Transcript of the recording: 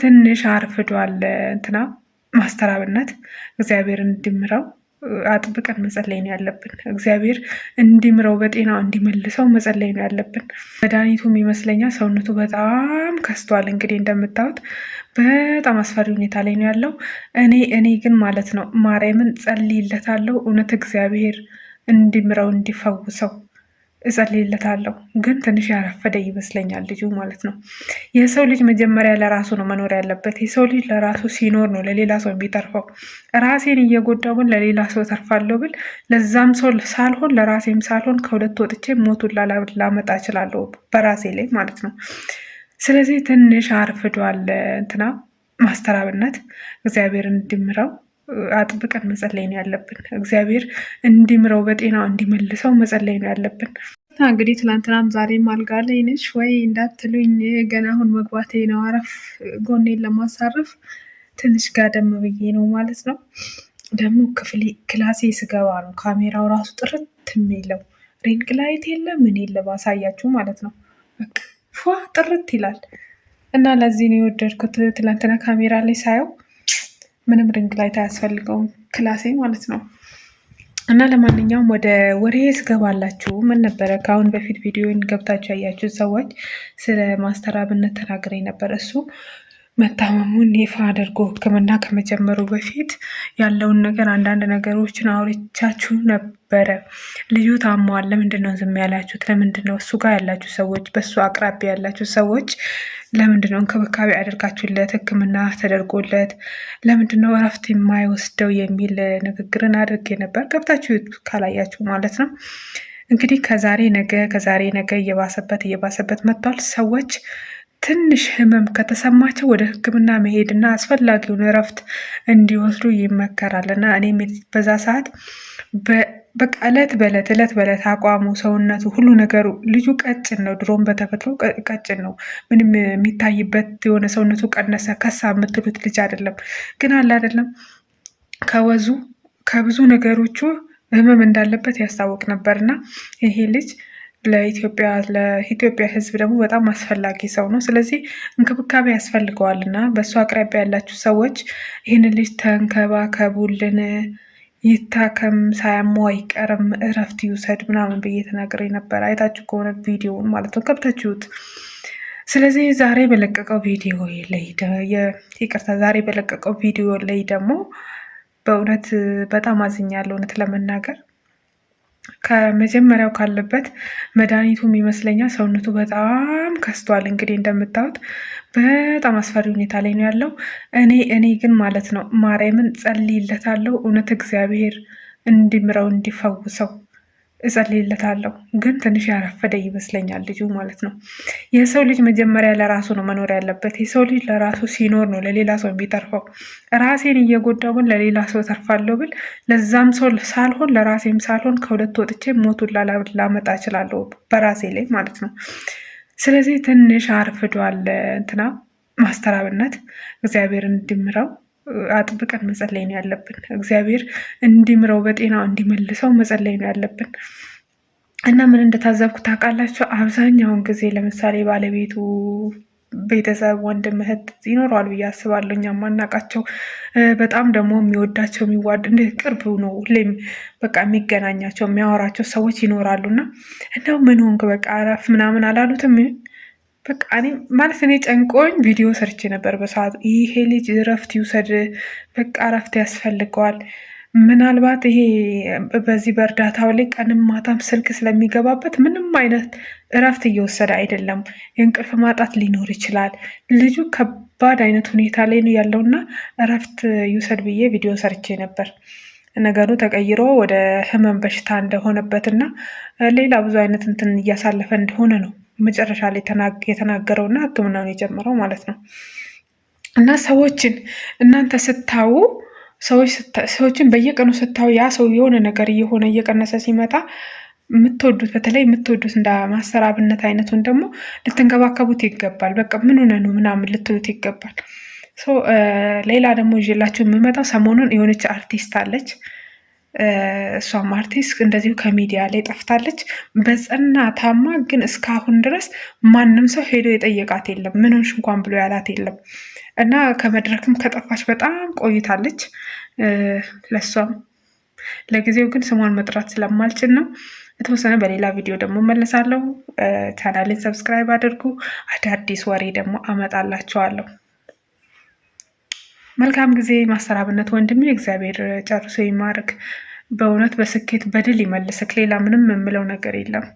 ትንሽ አርፍዷል እንትና ማስተራብነት እግዚአብሔር እንዲምረው አጥብቀን መጸለይ ነው ያለብን። እግዚአብሔር እንዲምረው በጤናው እንዲመልሰው መጸለይ ነው ያለብን። መድኃኒቱም ይመስለኛል ሰውነቱ በጣም ከስቷል። እንግዲህ እንደምታዩት በጣም አስፈሪ ሁኔታ ላይ ነው ያለው። እኔ ግን ማለት ነው ማርያምን ጸልይለታለሁ። እውነት እግዚአብሔር እንዲምረው እንዲፈውሰው እጸልይለታለሁ። ግን ትንሽ ያረፈደ ይመስለኛል ልጁ ማለት ነው። የሰው ልጅ መጀመሪያ ለራሱ ነው መኖር ያለበት። የሰው ልጅ ለራሱ ሲኖር ነው ለሌላ ሰው የሚተርፈው። ራሴን እየጎዳው ግን ለሌላ ሰው ተርፋለሁ ብል ለዛም ሰው ሳልሆን ለራሴም ሳልሆን ከሁለት ወጥቼ ሞቱን ላመጣ እችላለሁ በራሴ ላይ ማለት ነው። ስለዚህ ትንሽ አርፍዷል እንትና ማስተራብነት እግዚአብሔር እንዲምረው አጥብቀን መጸለይ ነው ያለብን። እግዚአብሔር እንዲምረው በጤናው እንዲመልሰው መጸለይ ነው ያለብን። እንግዲህ ትላንትናም ዛሬም አልጋ ላይ ነሽ ወይ እንዳትሉኝ ገና አሁን መግባቴ ነው። አረፍ ጎኔን ለማሳረፍ ትንሽ ጋደም ብዬ ነው ማለት ነው። ደግሞ ክላሴ ስገባ ነው ካሜራው ራሱ ጥርት የሚለው። ሪንግ ላይት የለ ምን የለ ባሳያችሁ ማለት ነው። ፏ ጥርት ይላል እና ለዚህ ነው የወደድኩት። ትላንትና ካሜራ ላይ ሳየው ምንም ሪንግ ላይት አያስፈልገውም ክላሴ ማለት ነው። እና ለማንኛውም ወደ ወሬ ስገባላችሁ ምን ነበረ ከአሁን በፊት ቪዲዮን ገብታችሁ ያያችሁ ሰዎች ስለ ማስተራብነት ተናግሬ ነበር። እሱ መታመሙን ይፋ አድርጎ ሕክምና ከመጀመሩ በፊት ያለውን ነገር አንዳንድ ነገሮችን አውርቻችሁ ነበረ። ልጁ ታሟል። ለምንድን ነው ዝም ያላችሁት? ለምንድን ነው እሱ ጋር ያላችሁ ሰዎች፣ በእሱ አቅራቢያ ያላችሁ ሰዎች ለምንድን ነው እንክብካቤ አድርጋችሁለት ሕክምና ተደርጎለት ለምንድን ነው እረፍት የማይወስደው የሚል ንግግርን አድርጌ ነበር። ገብታችሁ ካላያችሁ ማለት ነው። እንግዲህ ከዛሬ ነገ እየባሰበት መጥቷል። ሰዎች ትንሽ ህመም ከተሰማቸው ወደ ሕክምና መሄድና አስፈላጊውን እረፍት እንዲወስዱ ይመከራልና እኔም በዛ ሰዓት በቃ እለት በለት አቋሙ፣ ሰውነቱ፣ ሁሉ ነገሩ ልጁ ቀጭን ነው። ድሮም በተፈጥሮ ቀጭን ነው። ምንም የሚታይበት የሆነ ሰውነቱ ቀነሰ ከሳ የምትሉት ልጅ አይደለም። ግን አለ አይደለም ከወዙ ከብዙ ነገሮቹ ህመም እንዳለበት ያስታወቅ ነበርና ይሄ ልጅ ለኢትዮጵያ ሕዝብ ደግሞ በጣም አስፈላጊ ሰው ነው። ስለዚህ እንክብካቤ ያስፈልገዋልና በእሱ አቅራቢያ ያላችሁ ሰዎች ይህንን ልጅ ተንከባከቡልን። ይታከም፣ ሳያመው አይቀርም፣ እረፍት ይውሰድ ምናምን ብዬ ተናግሬ ነበር። አይታችሁ ከሆነ ቪዲዮውን ማለት ነው ከብታችሁት። ስለዚህ ዛሬ በለቀቀው ቪዲዮ ላይ ደግሞ በእውነት በጣም አዝኛለሁ። እውነት ለመናገር ከመጀመሪያው ካለበት መድኃኒቱም ይመስለኛል ሰውነቱ በጣም ከስቷል። እንግዲህ እንደምታዩት በጣም አስፈሪ ሁኔታ ላይ ነው ያለው። እኔ ግን ማለት ነው ማርያምን ጸልይለታለሁ። እውነት እግዚአብሔር እንዲምረው እንዲፈውሰው እጸልይለታለሁ። ግን ትንሽ ያረፈደ ይመስለኛል ልጁ ማለት ነው። የሰው ልጅ መጀመሪያ ለራሱ ነው መኖር ያለበት። የሰው ልጅ ለራሱ ሲኖር ነው ለሌላ ሰው የሚተርፈው። ራሴን እየጎዳው ግን ለሌላ ሰው ተርፋለሁ ብል ለዛም ሰው ሳልሆን ለራሴም ሳልሆን ከሁለት ወጥቼ ሞቱን ላመጣ እችላለሁ በራሴ ላይ ማለት ነው። ስለዚህ ትንሽ አርፍዷል እንትና ማስተራብነት እግዚአብሔር እንዲምረው አጥብቀን መጸለይ ነው ያለብን። እግዚአብሔር እንዲምረው በጤናው እንዲመልሰው መጸለይ ነው ያለብን። እና ምን እንደታዘብኩ ታውቃላችሁ? አብዛኛውን ጊዜ ለምሳሌ ባለቤቱ ቤተሰብ፣ ወንድም፣ እህት ይኖረዋል ብዬ አስባለሁ። እኛ ማናውቃቸው በጣም ደግሞ የሚወዳቸው እንደ ቅርብ ነው ሁሌም በቃ የሚገናኛቸው የሚያወራቸው ሰዎች ይኖራሉና እንደው ምን ሆንክ በቃ አረፍ ምናምን አላሉትም? በቃ እኔ ጨንቆኝ ቪዲዮ ሰርቼ ነበር በሰዓቱ። ይሄ ልጅ እረፍት ይውሰድ፣ በቃ እረፍት ያስፈልገዋል። ምናልባት ይሄ በዚህ በእርዳታው ላይ ቀንም ማታም ስልክ ስለሚገባበት ምንም አይነት እረፍት እየወሰደ አይደለም። የእንቅልፍ ማጣት ሊኖር ይችላል። ልጁ ከባድ አይነት ሁኔታ ላይ ነው ያለውና እረፍት ይውሰድ ብዬ ቪዲዮ ሰርቼ ነበር። ነገሩ ተቀይሮ ወደ ህመም በሽታ እንደሆነበትና ሌላ ብዙ አይነት እንትን እያሳለፈ እንደሆነ ነው መጨረሻ ላይ የተናገረውና ሕክምናውን የጀመረው ማለት ነው። እና ሰዎችን እናንተ ስታዩ ሰዎችን በየቀኑ ስታዩ ያ ሰው የሆነ ነገር እየቀነሰ ሲመጣ የምትወዱት በተለይ የምትወዱት እንደ ማስተራብነት አይነቱን ደግሞ ልትንከባከቡት ይገባል። በቃ ምን ሆነ ነው ምናምን ልትሉት ይገባል። ሌላ ደግሞ ይዤላችሁ የምመጣው ሰሞኑን የሆነች አርቲስት አለች። እሷም አርቲስት እንደዚሁ ከሚዲያ ላይ ጠፍታለች። በጽና ታማ ግን እስካሁን ድረስ ማንም ሰው ሄዶ የጠየቃት የለም። ምን ሆንሽ እንኳን ብሎ ያላት የለም። እና ከመድረክም ከጠፋች በጣም ቆይታለች። ለእሷም ለጊዜው ግን ስሟን መጥራት ስለማልችል ነው። የተወሰነ በሌላ ቪዲዮ ደግሞ መለሳለሁ። ቻናሌን ሰብስክራይብ አድርጉ። አዳዲስ ወሬ ደግሞ አመጣላችኋለሁ። መልካም ጊዜ። ማሰራብነት ወንድሜ እግዚአብሔር ጨርሶ ይማርክ። በእውነት በስኬት በድል ይመልስክ። ሌላ ምንም የምለው ነገር የለም።